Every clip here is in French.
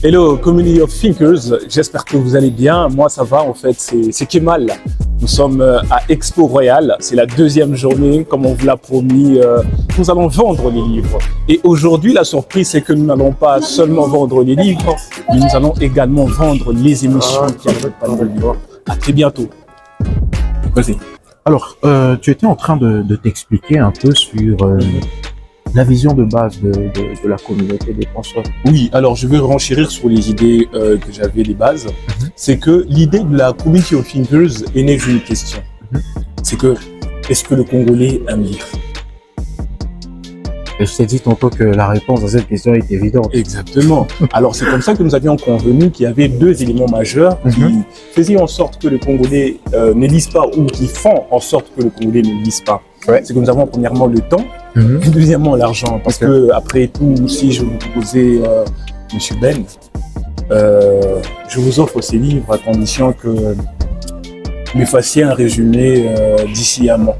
Hello, community of thinkers, j'espère que vous allez bien. Moi, ça va, en fait, c'est Kemal. Nous sommes à Expo Royal, c'est la deuxième journée, comme on vous l'a promis. Nous allons vendre les livres. Et aujourd'hui, la surprise, c'est que nous n'allons pas seulement vendre les livres, mais nous allons également vendre les émissions qui accompagnent le livre. À très bientôt. Vas-y. Alors, tu étais en train de t'expliquer un peu sur la vision de base de la communauté des penseurs. Oui, alors je vais renchérir sur les idées que j'avais, les bases. C'est que l'idée de la community of thinkers est née d'une question. C'est que, est-ce que le Congolais aime lire? Et je t'ai dit tantôt que la réponse à cette question est évidente. Exactement. Alors c'est comme ça que nous avions convenu qu'il y avait deux éléments majeurs qui faisaient en sorte que le Congolais ne lise pas, ou qui font en sorte que le Congolais ne lise pas. Ouais. C'est que nous avons premièrement le temps, et deuxièmement l'argent. Parce que après tout, si je vous proposais Monsieur Ben, je vous offre ces livres à condition que vous me fassiez un résumé d'ici un mois.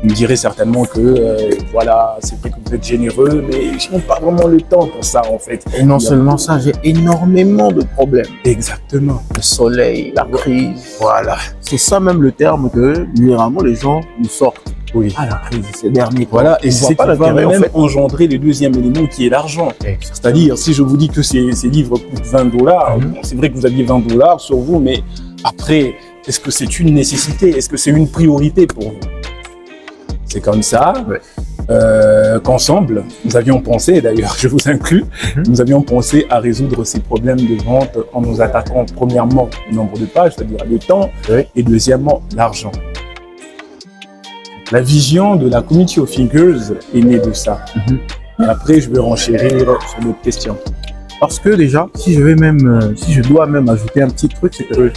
Vous me direz certainement que voilà, c'est vrai que vous êtes généreux, mais je n'ai pas vraiment le temps pour ça en fait. Et non seulement ça, j'ai énormément de problèmes. Exactement. Le soleil, la crise, voilà. C'est ça même le terme que généralement les gens nous sortent. Oui. Ah, la crise, c'est dernier. Voilà, et c'est pas ce qui va l'intérêt, même en fait. engendrer le deuxième élément qui est l'argent. C'est-à-dire, si je vous dis que ces livres coûtent $20, bon, c'est vrai que vous aviez $20 sur vous, mais après, est-ce que c'est une nécessité? Est-ce que c'est une priorité pour vous? C'est comme ça qu'ensemble, nous avions pensé, d'ailleurs, je vous inclus, nous avions pensé à résoudre ces problèmes de vente en nous attaquant premièrement au nombre de pages, c'est-à-dire le temps, et deuxièmement l'argent. La vision de la community of thinkers est née de ça. Et après, je vais renchérir sur notre question. Parce que déjà, si je dois même ajouter un petit truc, c'est que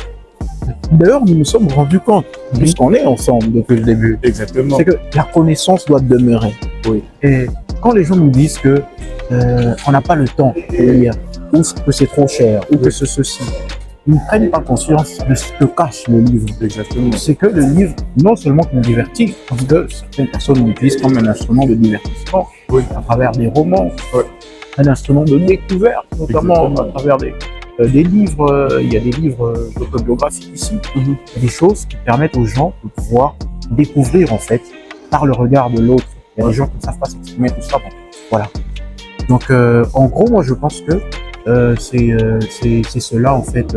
d'ailleurs, nous nous sommes rendus compte, puisqu'on est ensemble depuis le début, Exactement. c'est que la connaissance doit demeurer. Oui. Et quand les gens nous disent que on n'a pas le temps de lire, ou que c'est trop cher, ou que c'est ceci, ils ne prennent pas conscience de ce que cache le livre. Exactement. C'est que le livre, non seulement nous divertit, parce que certaines personnes l'utilisent comme un instrument de divertissement, à travers des romans, un instrument de découverte, notamment à travers des livres. Il y a des livres autobiographiques ici. Il y a des choses qui permettent aux gens de pouvoir découvrir, en fait, par le regard de l'autre. Il y a des gens qui ne savent pas s'exprimer, tout ça. Bon, voilà. Donc, en gros, moi, je pense que c'est cela, en fait,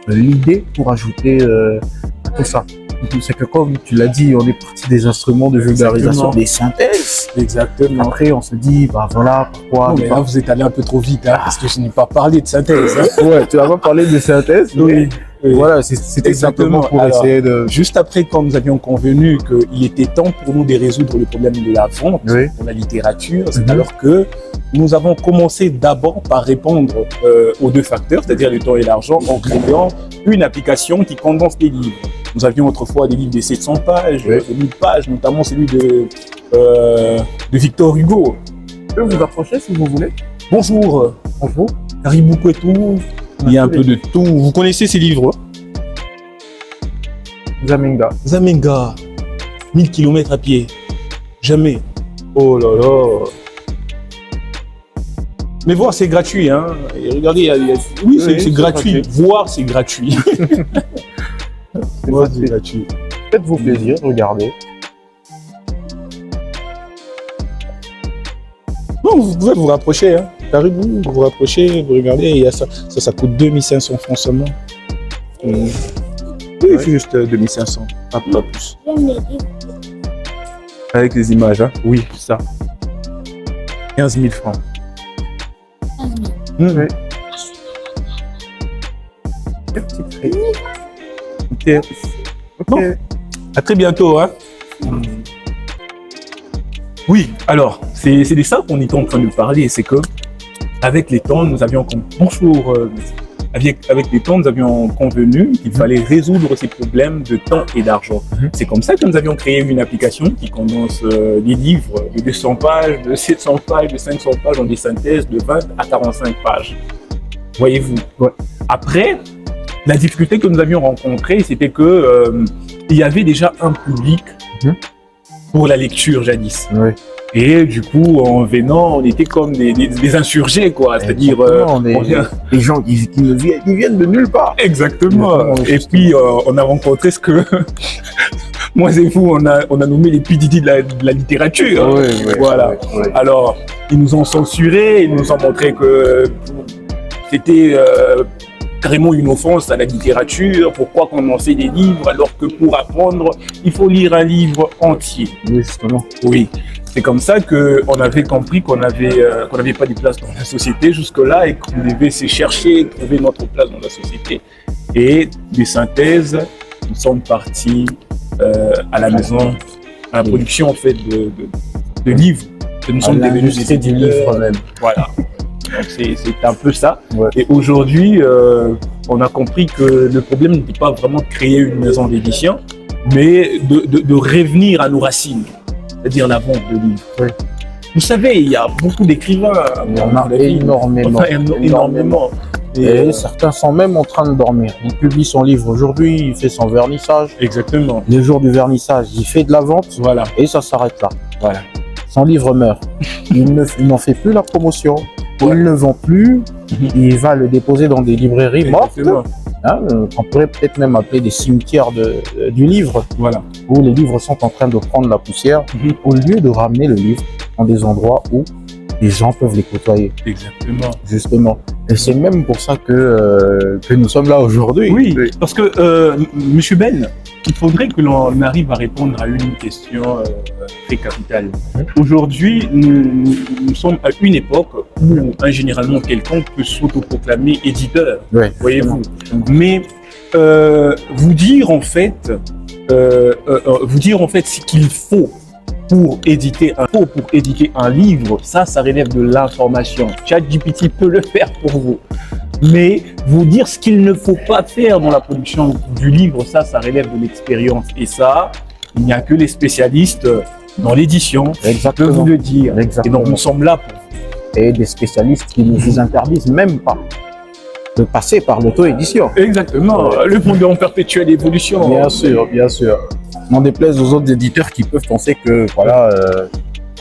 l'idée pour ajouter à tout ça. C'est que, comme tu l'as dit, on est parti des instruments de vulgarisation, des synthèses. Exactement. Après, on se dit, bah voilà, pourquoi. Non, mais là, vous êtes allé un peu trop vite, parce que je n'ai pas parlé de synthèse. Ouais, tu n'as pas parlé de synthèse. Oui. Voilà, c'était simplement pour essayer de... Juste après, quand nous avions convenu qu'il était temps pour nous de résoudre le problème de la vente pour la littérature, c'est alors que nous avons commencé d'abord par répondre aux deux facteurs, c'est-à-dire le temps et l'argent, en créant une application qui condense les livres. Nous avions autrefois des livres de 700 pages, de 1000 pages, notamment celui de Victor Hugo. Je peux vous approcher si vous voulez. Bonjour. Bonjour. Caribou Kwetou. Il y a un peu de tout. Vous connaissez ces livres? Zaminga. Zaminga. 1000 km à pied. Jamais. Oh là là. Mais voir, c'est gratuit. Hein. Et regardez, oui, c'est gratuit. Voir, c'est gratuit. Voir, c'est gratuit. Faites-vous plaisir, regardez. Non, vous pouvez vous rapprocher. Hein. Caribou, vous vous rapprochez, vous regardez, il y a ça coûte 2500 francs seulement. Oui, c'est juste 2500, pas plus. Avec les images, hein? Oui, ça. 15 000 francs. 15 000. Oui. Quel petit prix. Ok. Bon. À très bientôt. Hein? Oui, alors, c'est de ça qu'on était en train de parler, c'est que avec les temps, nous avions convenu qu'il fallait résoudre ces problèmes de temps et d'argent. C'est comme ça que nous avions créé une application qui condense des livres de 200 pages, de 700 pages, de 500 pages en des synthèses de 20 à 45 pages. Voyez-vous. Après, la difficulté que nous avions rencontrée, c'était que il y avait déjà un public pour la lecture jadis. Et du coup, en venant, on était comme des insurgés, quoi. C'est-à-dire, les gens qui viennent de nulle part. Exactement. Et puis, on a rencontré ce que moi et vous, on a nommé les PDD de la littérature. Oui, voilà. Oui. Alors, ils nous ont censurés, ils nous ont montré que c'était carrément une offense à la littérature. Pourquoi commencer des livres alors que pour apprendre, il faut lire un livre entier. Oui, justement. Oui. C'est comme ça qu'on avait compris qu'on n'avait pas de place dans la société jusque-là et qu'on devait se chercher, trouver notre place dans la société. Et des synthèses, nous sommes partis à la maison, à la production en fait de livres. Que nous sommes devenus des éditeurs. même. Voilà. Donc c'est un peu ça. Ouais. Et aujourd'hui, on a compris que le problème n'était pas vraiment de créer une maison d'édition, mais de revenir à nos racines. C'est-à-dire la vente de livres. Oui. Vous savez, il y a beaucoup d'écrivains. Il y en a énormément. Énormément. Et certains sont même en train de dormir. Il publie son livre aujourd'hui, il fait son vernissage. Exactement. Le jour du vernissage, il fait de la vente. Voilà. Et ça s'arrête là. Voilà. Son livre meurt. Il n'en fait plus la promotion. Ouais. Il ne vend plus. Il va le déposer dans des librairies mortes. Exactement. Hein, on pourrait peut-être même appeler des cimetières du livre, Voilà. où les livres sont en train de prendre la poussière, au lieu de ramener le livre dans des endroits où les gens peuvent les côtoyer. Exactement. Justement. Et c'est même pour ça que nous sommes là aujourd'hui. Oui, parce que, Monsieur Ben, il faudrait que l'on arrive à répondre à une question très capitale. Aujourd'hui, nous sommes à une époque où, généralement, quelqu'un peut s'autoproclamer éditeur, Ouais, voyez-vous. Mais vous dire en fait ce qu'il faut pour éditer un livre, ça relève de l'information. ChatGPT peut le faire pour vous. Mais vous dire ce qu'il ne faut pas faire dans la production du livre, ça relève de l'expérience. Et ça, il n'y a que les spécialistes dans l'édition qui peuvent vous le dire. Exactement. Et donc nous sommes là pour vous. Et des spécialistes qui ne vous interdisent même pas de passer par l'auto-édition. Exactement. Le monde est en perpétuelle évolution. Bien sûr, bien sûr. N'en déplaise aux autres éditeurs qui peuvent penser que voilà,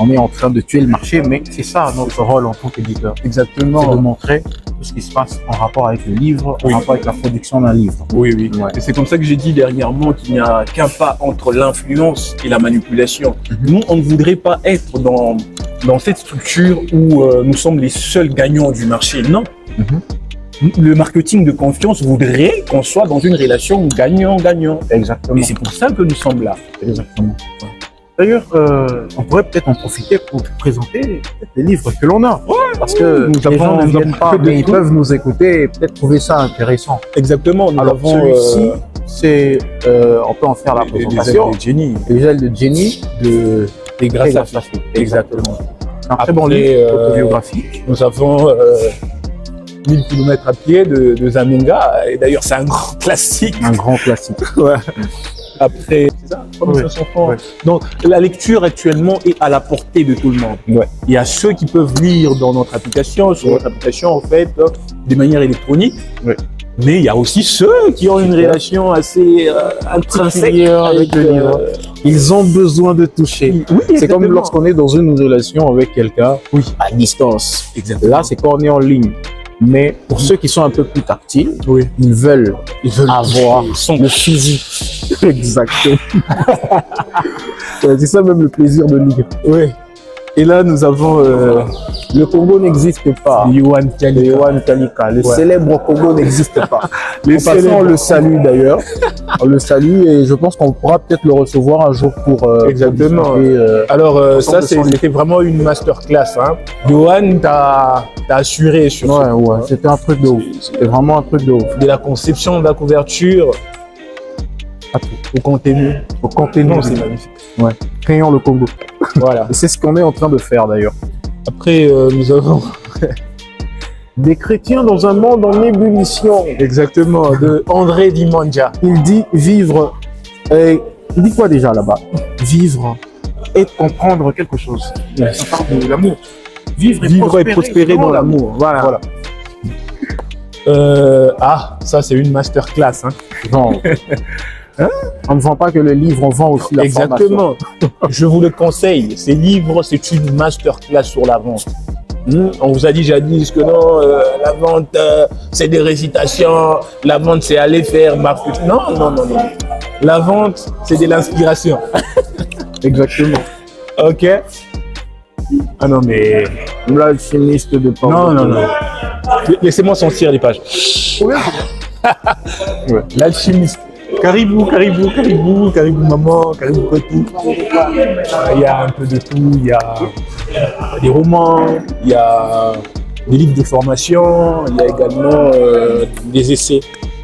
on est en train de tuer le marché, mais c'est ça notre rôle en tant qu'éditeur. Exactement. C'est de montrer tout ce qui se passe en rapport avec le livre, Oui. en rapport avec la production d'un livre. Oui, oui. Ouais. Et c'est comme ça que j'ai dit dernièrement qu'il n'y a qu'un pas entre l'influence et la manipulation. Nous, on ne voudrait pas être dans cette structure où nous sommes les seuls gagnants du marché. Non. Le marketing de confiance voudrait qu'on soit dans une relation gagnant-gagnant. Exactement. Et c'est pour ça que nous sommes là. Exactement. D'ailleurs, on pourrait peut-être en profiter pour présenter les livres que l'on a. Parce que nous les gens avons ne viennent pas, peu de mais ils tout. peuvent nous écouter et peut-être trouver ça intéressant. Exactement. Nous Alors avons celui-ci, c'est, on peut en faire la présentation. des Jenny, Les ailes de Jenny des grâces à Grâce à Fille. Exactement. Un très bon Après, livre autobiographique. Nous avons 1000 km à pied de Zaminga. Et d'ailleurs, c'est un grand classique. Un grand classique. Ouais. Après, c'est ça, 3500 francs. Ouais. Donc, la lecture actuellement est à la portée de tout le monde. Ouais. Il y a ceux qui peuvent lire dans notre application, sur notre application, en fait, de manière électronique. Ouais. Mais il y a aussi ceux qui ont une relation assez intrinsèque avec le livre. Ils ont besoin de toucher. Oui, C'est comme exactement. lorsqu'on est dans une relation avec quelqu'un à distance. Exactement. Là, c'est quand on est en ligne. Mais pour ceux qui sont un peu plus tactiles, Oui. ils veulent avoir son le physique. Exactement. C'est ça même le plaisir de lire. Oui. Et là, nous avons Le Congo n'existe pas. Yohan Le Kalika. Yohan Kalika. Le Ouais. célèbre Congo n'existe pas. Le En passant, célèbre on le salue d'ailleurs. On le salue et je pense qu'on pourra peut-être le recevoir un jour pour Exactement. pour discuter, Alors, ça, de son livre. c'était vraiment une masterclass. Hein. Yohan t'as assuré sur ce Ouais, point. c'était un truc de ouf. C'était vraiment un truc de ouf. De la conception de la couverture au contenu. Au contenu, Non, c'est magnifique. Ouais. Créons le Congo. Voilà. Et c'est ce qu'on est en train de faire d'ailleurs. Après, nous avons Des chrétiens dans un monde en ébullition. exactement de André Dimanja. Il dit vivre. Il dit quoi déjà là-bas? Vivre et comprendre quelque chose. Ça parle de l'amour. Vivre Vivre et prospérer dans l'amour. Voilà. Ça, c'est une masterclass. Hein. Genre, On ne vend pas que le livre, on vend aussi la formation. Exactement. Je vous le conseille. Ces livres, c'est une masterclass sur la vente. On vous a dit jadis que non, la vente, c'est des récitations. La vente, c'est aller faire marketing. Non, non, non, non. La vente, c'est de l'inspiration. Exactement. Ok. Ah non, mais... L'alchimiste de Paulo Non, non, Coelho. non. Laissez-moi sentir les pages. Ouais. L'alchimiste. Caribou, caribou, caribou, caribou maman, caribou cotou. Il y a un peu de tout. Il y a des romans, il y a des livres de formation, il y a également des essais.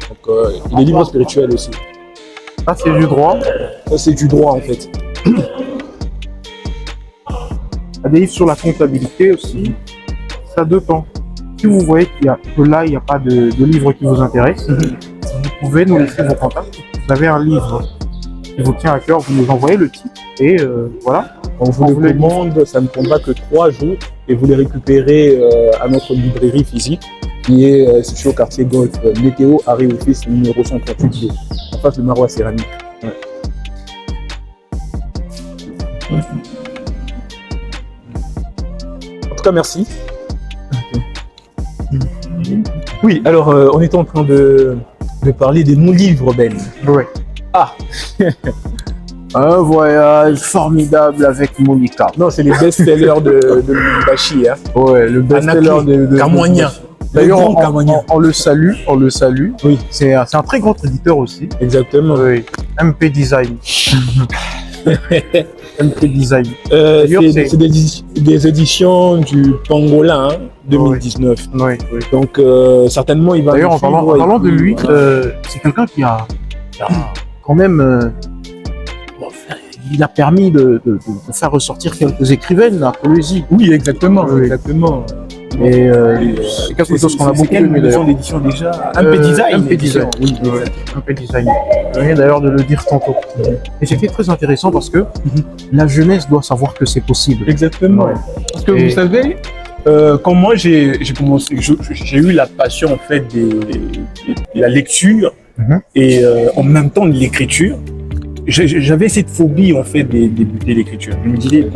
Donc, des livres spirituels aussi. Ah, c'est du droit. Ça, c'est du droit en fait. Il y a des livres sur la comptabilité aussi. Ça dépend. Si vous voyez que là, il n'y a pas de livre qui vous intéresse, vous pouvez nous laisser vos contacts. Vous avez un livre qui vous tient à cœur, vous nous envoyez le titre et voilà. On vous le demande, ça ne prendra que 3 jours et vous les récupérez à notre librairie physique qui est située au quartier Golf, Météo, Arrêt Office numéro 138 en face de Marois Céramique. Ouais. En tout cas, merci. Oui, alors on était en train de parler des non-livres, Ben. Ouais. Ah. Un voyage formidable avec Monica. Non, c'est les best-sellers de Bachi. Hein. Ouais, le best-seller de Carmoignan. D'ailleurs, Le grand Carmoignan. on le salue, on le salue. Oui. C'est un très grand éditeur aussi. Exactement. Oui. MP Design. MP Design. C'est des éditions du Pangolin 2019. Oui, oui. Donc certainement il va. D'ailleurs, en parlant de lui, c'est quelqu'un qui a quand même, il a permis de faire ressortir quelques écrivaines, la poésie. Oui, exactement, Oui. exactement. Et c'est quelque chose qu'on a beaucoup aimé maison d'ailleurs. d'édition déjà. MP Design. MP Design. Oui, MP Design. Je viens d'ailleurs de le dire tantôt. Et c'était très intéressant parce que la jeunesse doit savoir que c'est possible. Exactement. Ouais. Parce que Et- vous savez, quand moi j'ai commencé, j'ai eu la passion en fait de la lecture et en même temps de l'écriture. J'avais cette phobie en fait de débuter l'écriture. Je me disais,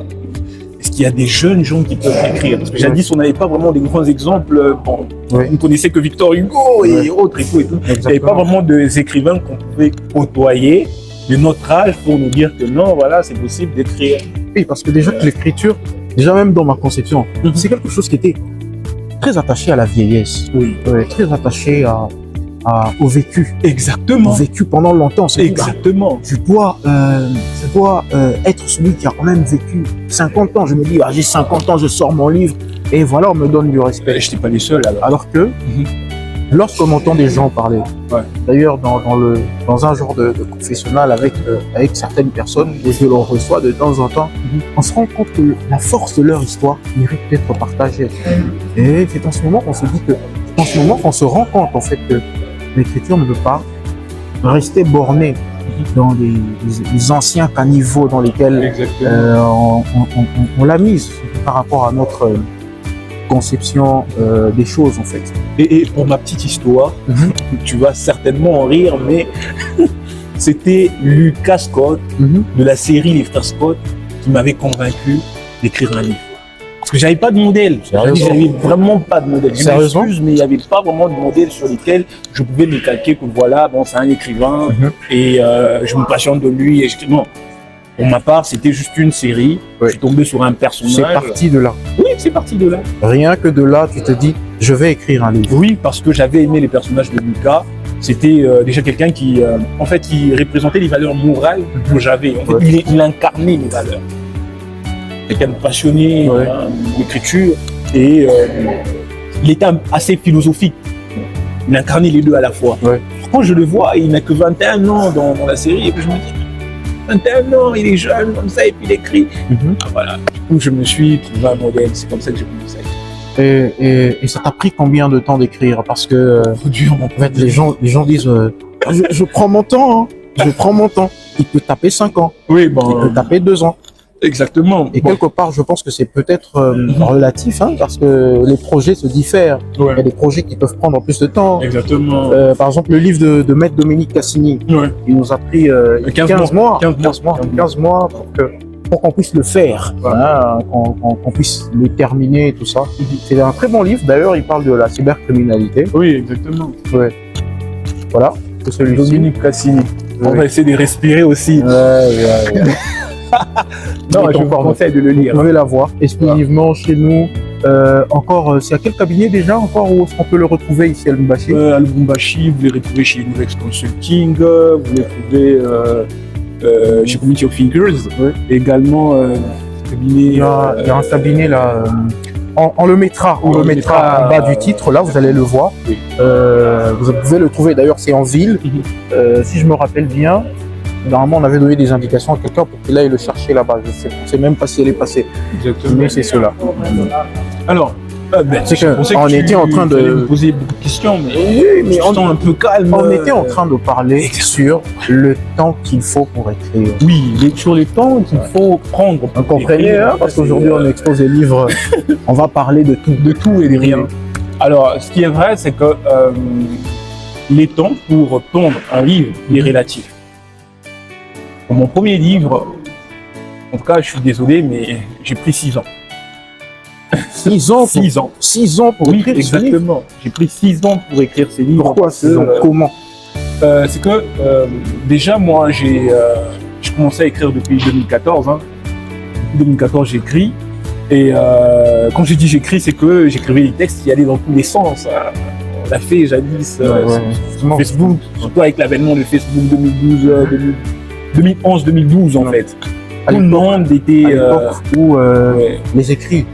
est-ce qu'il y a des jeunes gens qui peuvent écrire? Parce que jadis, on n'avait pas vraiment des grands exemples. Bon, on ne connaissait que Victor Hugo et autres et tout et tout. Il n'y avait pas vraiment des écrivains qu'on pouvait côtoyer de notre âge pour nous dire que non, voilà, c'est possible d'écrire. Oui, parce que déjà que l'écriture, déjà même dans ma conception, c'est quelque chose qui était très attaché à la vieillesse. Oui. Très attaché au vécu. Exactement. Au vécu pendant longtemps. C'est Exactement. je dois être celui qui a quand même vécu 50 ans. Je me dis, j'ai 50 ans, je sors mon livre et voilà, on me donne du respect. Je n'étais pas les seuls alors. Alors que lorsqu'on entend des gens parler, d'ailleurs dans un genre de confessionnal avec certaines personnes que l'on reçoit de temps en temps, on se rend compte que la force de leur histoire mérite d'être partagée. Et c'est en ce moment qu'on se dit que, en ce moment qu'on se rend compte en fait que l'écriture ne peut pas rester bornée dans les anciens caniveaux dans lesquels on l'a mise par rapport à notre conception des choses en fait. Et pour ma petite histoire, tu vas certainement en rire, mais c'était Lucas Scott de la série Les Frères Scott qui m'avait convaincu d'écrire un livre. Parce que j'avais pas de modèle. J'avais vraiment pas de modèle. Sérieusement ? Mais il n'y avait pas vraiment de modèle sur lequel je pouvais me calquer que voilà, bon, c'est un écrivain et je me passionne de lui. Et non. Pour ma part, c'était juste une série. Je suis tombé sur un personnage. C'est parti de là. Oui, c'est parti de là. Rien que de là, tu te dis, je vais écrire un livre. Oui, parce que j'avais aimé les personnages de Lucas. C'était déjà quelqu'un qui, en fait, qui représentait les valeurs morales que j'avais. En fait, il incarnait les valeurs. Quelqu'un de passionné d'écriture et il était assez philosophique. Il incarnait les deux à la fois. Quand je le vois, il n'a que 21 ans dans la série et puis je me dis, 21 ans, il est jeune comme ça et puis il écrit. Ah, voilà. Du coup, je me suis trouvé un modèle. C'est comme ça que j'ai commencé. Et ça t'a pris combien de temps d'écrire? Parce que en fait, les gens disent je prends mon temps, hein. Je prends mon temps. Il peut taper 5 ans. Oui, bon. Il peut taper 2 ans. Exactement. Et quelque part, je pense que c'est peut-être relatif, hein, parce que les projets se diffèrent. Il y a des projets qui peuvent prendre plus de temps. Exactement. Par exemple, le livre de Maître Dominique Cassini, il nous a pris 15 mois pour qu'on puisse le faire, hein, qu'on puisse le terminer, tout ça. C'est un très bon livre. D'ailleurs, il parle de la cybercriminalité. Oui, exactement. Ouais. Voilà, c'est celui-ci. Dominique Cassini. On va essayer de respirer aussi. Non, je vous conseille de le lire. Vous pouvez l'avoir exclusivement chez nous. Encore, c'est à quel cabinet déjà encore où est-ce qu'on peut le retrouver ici à Lubumbashi? À Lubumbashi, vous le retrouvez chez Nuvex Consulting, vous le trouvez chez Community of Thinkers, également cabinet. Il y a un cabinet là. On le mettra, en bas du titre, là vous allez le voir. Vous pouvez le trouver, d'ailleurs c'est en ville. Si je me rappelle bien, normalement on avait donné des indications à quelqu'un pour qu'il aille le chercher là-bas. Je ne sais même pas si elle est passée. Exactement. Mais c'est cela. Alors, c'est qu'on était en train de me poser beaucoup de questions, mais, on est un peu calme. On était en train de parler sur le temps qu'il faut pour écrire. Oui, sur le temps qu'il faut prendre. Vous comprenez, hein, parce qu'aujourd'hui on expose des livres, on va parler de tout et de rien. Alors, ce qui est vrai, c'est que les temps pour pondre un livre est relatif. Pour mon premier livre, en tout cas, je suis désolé, mais j'ai pris 6 ans. 6 ans 6 ans. 6 ans pour écrire ce livre. Exactement. J'ai pris 6 ans pour écrire ces livres. Pourquoi 6 ans? Comment? C'est que déjà, moi, j'ai commencé à écrire depuis 2014. Hein. 2014, j'écris. Et quand je dis j'écris, c'est que j'écrivais des textes qui allaient dans tous les sens. On l'a fait jadis sur Facebook, surtout avec l'avènement de Facebook 2011-2012 en fait. Tout le monde était à l'époque où les écrits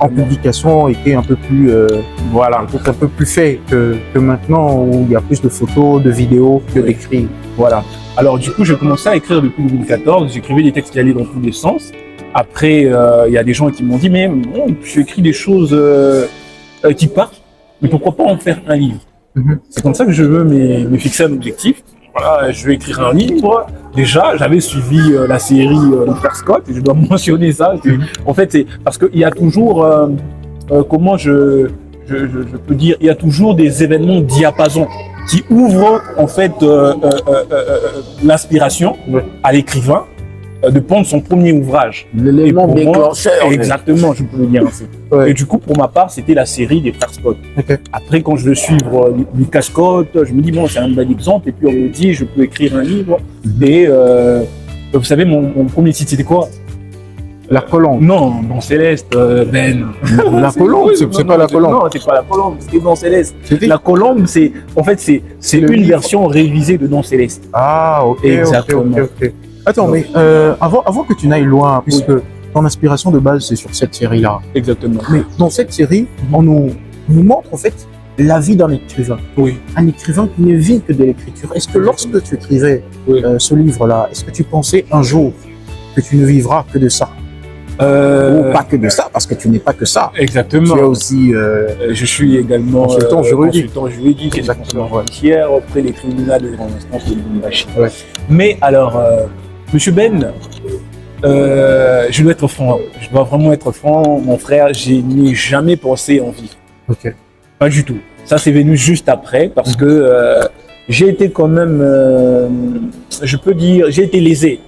en publication étaient un peu plus un peu plus faits que maintenant où il y a plus de photos, de vidéos que d'écrits. Voilà. Alors du coup, j'ai commencé à écrire depuis 2014. J'écrivais des textes qui allaient dans tous les sens. Après, il y a des gens qui m'ont dit mais bon, tu écris des choses qui partent, mais pourquoi pas en faire un livre? C'est comme ça que je veux me fixer un objectif. Voilà, je vais écrire un livre. Déjà, j'avais suivi la série de Frère Scott, et je dois mentionner ça. En fait, c'est parce qu'il y a toujours, comment je peux dire, il y a toujours des événements diapasons qui ouvrent en fait l'inspiration à l'écrivain de pondre son premier ouvrage. L'élément déclencheur. Exactement, je peux le dire ainsi. Et du coup, pour ma part, c'était la série des Frères Scott. Après, quand je veux suivre Lucas Scott, je me dis, bon, c'est un bel exemple. Et puis, on me dit, je peux écrire un livre. Et vous savez, mon premier titre, c'était quoi? La Colombe. Non, Don Céleste, Ben. La Colombe, c'est pas la Colombe. Non, c'est pas la Colombe, c'était Don Céleste. La Colombe, c'est une version révisée de Don Céleste. Ah, ok. Exactement. Okay. Attends, mais avant que tu n'ailles loin, puisque ton inspiration de base, c'est sur cette série-là. Exactement. Mais dans cette série, on nous montre en fait la vie d'un écrivain. Oui. Un écrivain qui ne vit que de l'écriture. Est-ce que lorsque tu écrivais ce livre-là, est-ce que tu pensais un jour que tu ne vivras que de ça? Ou pas que de ça, parce que tu n'es pas que ça. Exactement. Tu es aussi... je suis également consultant juridique. Exactement. Judiciaire auprès des tribunaux de grande instance de Lubumbashi. Mais alors, Monsieur Ben, je dois être franc. Je dois vraiment être franc. Mon frère, je n'ai jamais pensé en vivre. Ok. Pas du tout. Ça, c'est venu juste après parce que j'ai été quand même, je peux dire, j'ai été lésé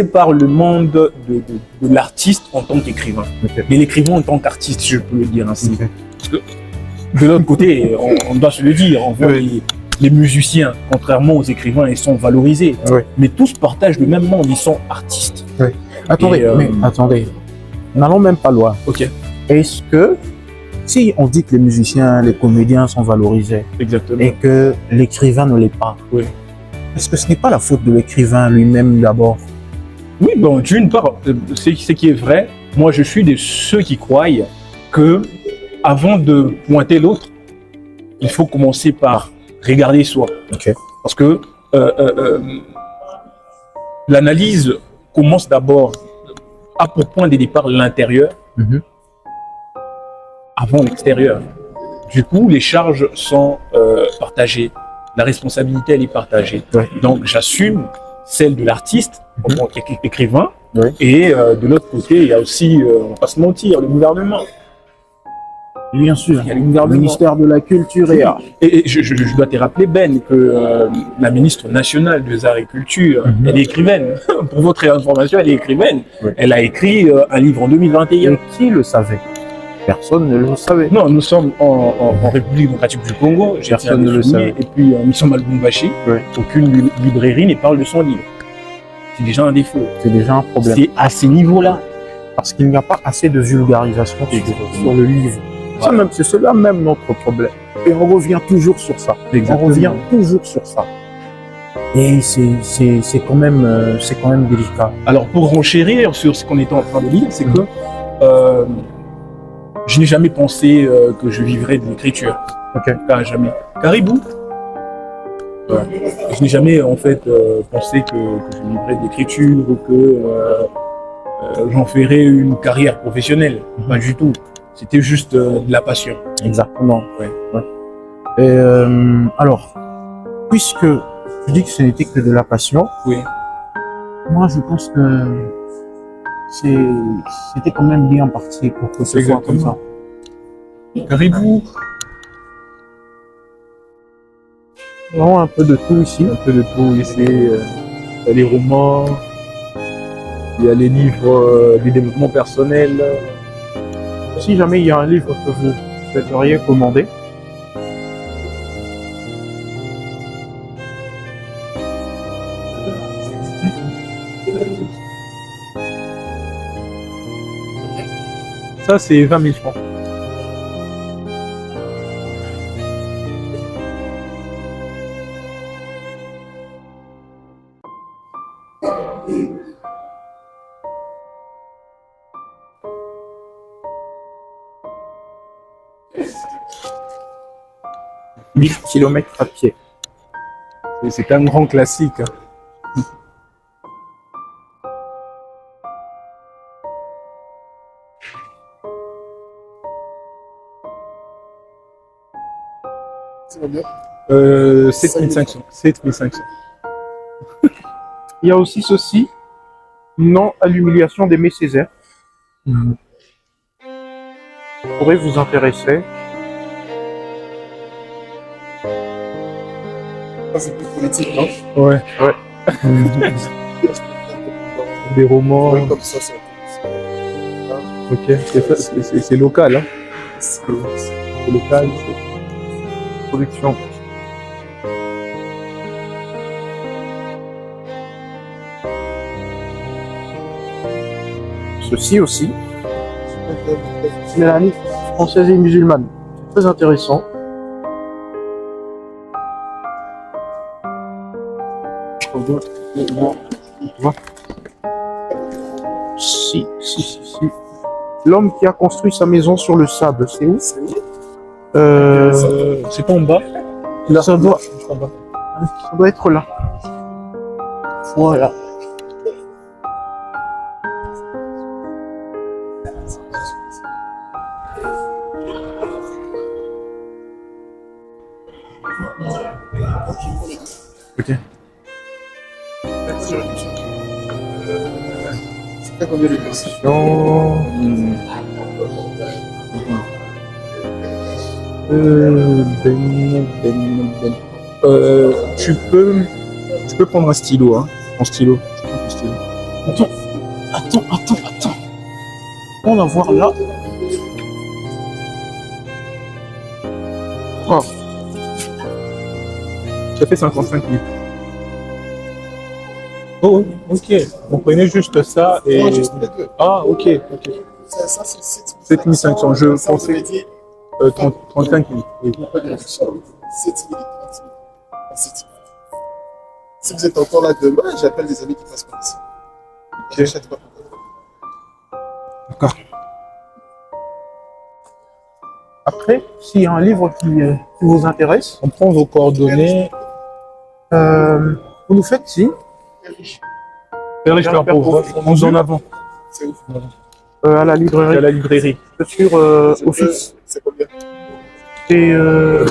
par le monde de l'artiste en tant qu'écrivain. Mais l'écrivain en tant qu'artiste, je peux le dire ainsi. Parce que de l'autre côté, on doit se le dire, on voit les musiciens, contrairement aux écrivains, ils sont valorisés. Mais tous partagent le même monde, ils sont artistes. Attendez, n'allons même pas loin. Est-ce que, si on dit que les musiciens, les comédiens sont valorisés, et que l'écrivain ne l'est pas, est-ce que ce n'est pas la faute de l'écrivain lui-même d'abord? Oui, bon, d'une part, c'est ce qui est vrai. Moi, je suis de ceux qui croient que, avant de pointer l'autre, il faut commencer par regarder soi. Parce que l'analyse commence d'abord à pour point de départ l'intérieur avant l'extérieur. Du coup, les charges sont partagées. La responsabilité, elle est partagée. Donc, j'assume celle de l'artiste, en tant qu'écrivain, Oui. Et de l'autre côté, il y a aussi, on va pas se mentir, le gouvernement. Bien sûr. Il y a le Le gouvernement. ministère de la Culture et Arts. Et je dois te rappeler, Ben, que la ministre nationale des Arts et Culture, elle est écrivaine. Pour votre information, elle est écrivaine. Oui. Elle a écrit un livre en 2021. Et qui le savait? Personne ne le savait. Non, nous sommes en République démocratique du Congo, j'ai Personne ne le savait. et puis nous sommes à Lubumbashi, Oui. aucune librairie ne parle de son livre. C'est déjà un défaut. C'est déjà un problème. C'est à ces niveaux-là. Parce qu'il n'y a pas assez de vulgarisation sur le livre. C'est cela même notre problème. Et on revient toujours sur ça. Exactement. On revient toujours sur ça. Et c'est quand même délicat. Alors pour renchérir sur ce qu'on était en train de dire, c'est que je n'ai jamais pensé que je vivrais de l'écriture. Ok. Jamais. Caribou. Ouais. Je n'ai jamais en fait pensé que je vivrais de l'écriture ou que j'en ferais une carrière professionnelle. Pas du tout. C'était juste de la passion. Exactement. Ouais. Ouais. Et alors, puisque tu dis que ce n'était que de la passion, Oui. moi je pense que c'était quand même bien parti pour que ce soit comme ça. Caribou. Vraiment un peu de tout ici. Un peu de tout ici. Il y a les romans, il y a les livres du développement personnel. Si jamais il y a un livre que vous souhaiteriez commander, Ça, c'est 20 000 francs. « 1000 km à pied. C'est un grand classique. Hein. Ça va bien. 7500. 7500. Il y a aussi ceci, non à l'humiliation d'Aimé Césaire. Pourrait vous intéresser. Ça, c'est plus politique, non? Ouais. Des romans. Ouais, comme ça. Ok. C'est local. Hein. C'est local. Production. Ceci aussi, Mélanie, française et musulmane. Très intéressant. Si. L'homme qui a construit sa maison sur le sable, c'est où? C'est pas en bas. Là, ça doit être là. Voilà. Ok. C'est pas combien de personnes? Tu peux prendre un stylo, hein. Un stylo. Je prends un stylo. Attends. On va voir là. Oh, Ça fait 55 litres. Oh, ok. Vous prenez juste ça et. Non, juste les deux. Ah, ok. Ça, c'est 7500. Je Ça, vous pensais avez dit 35 litres. Oui. 7 000 et 30 000. 7 000. Si vous êtes encore là demain, j'appelle des amis qui passent par ici. J'achète pas. D'accord. après, s'il y a un livre qui vous intéresse, On prend vos coordonnées. vous nous faites signe. J'espère pour vous. Nous en avons. C'est ouf. À la À librairie, la librairie. sur Office. C'est combien? Et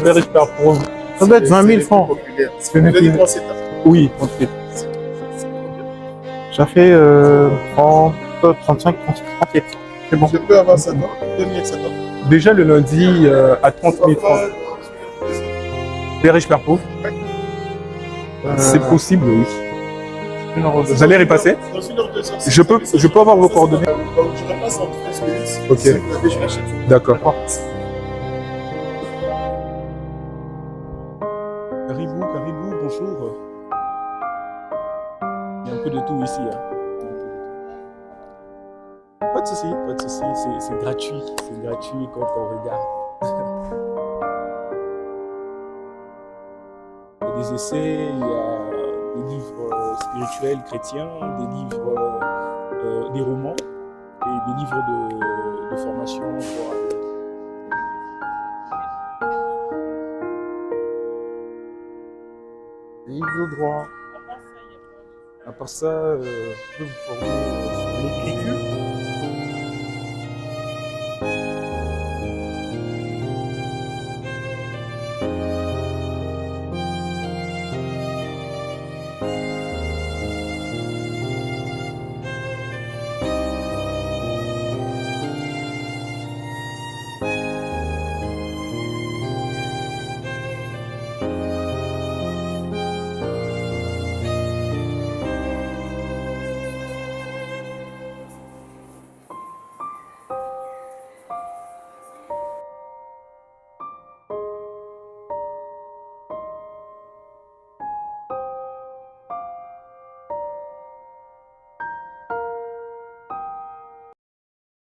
J'espère pour vous. ça doit être 20 000 francs. Populaire. C'est Vous une- avez dit quoi, c'est tard. Oui, ensuite. C'est combien? Ça fait 30, 35, 36, 37. C'est bon. Je peux avoir ça, non? 2700. Déjà le lundi à 30 000 francs. Les riches pères pauvres. C'est possible, oui. Vous allez repasser? Dans une heure, 2 heures. Je peux avoir vos coordonnées? Je repasse en 13 minutes. Ok. Si vous l'avez, je l'achète. D'accord. Caribou, caribou, bonjour. Il y a un peu de tout ici. Hein. Pas de souci, pas de souci. C'est gratuit. C'est gratuit quand on regarde. Il y a des essais, il y a des livres spirituels chrétiens, des livres, des romans et des livres de formation. Livre de droit. À part ça, je peux vous former sur l'écriture.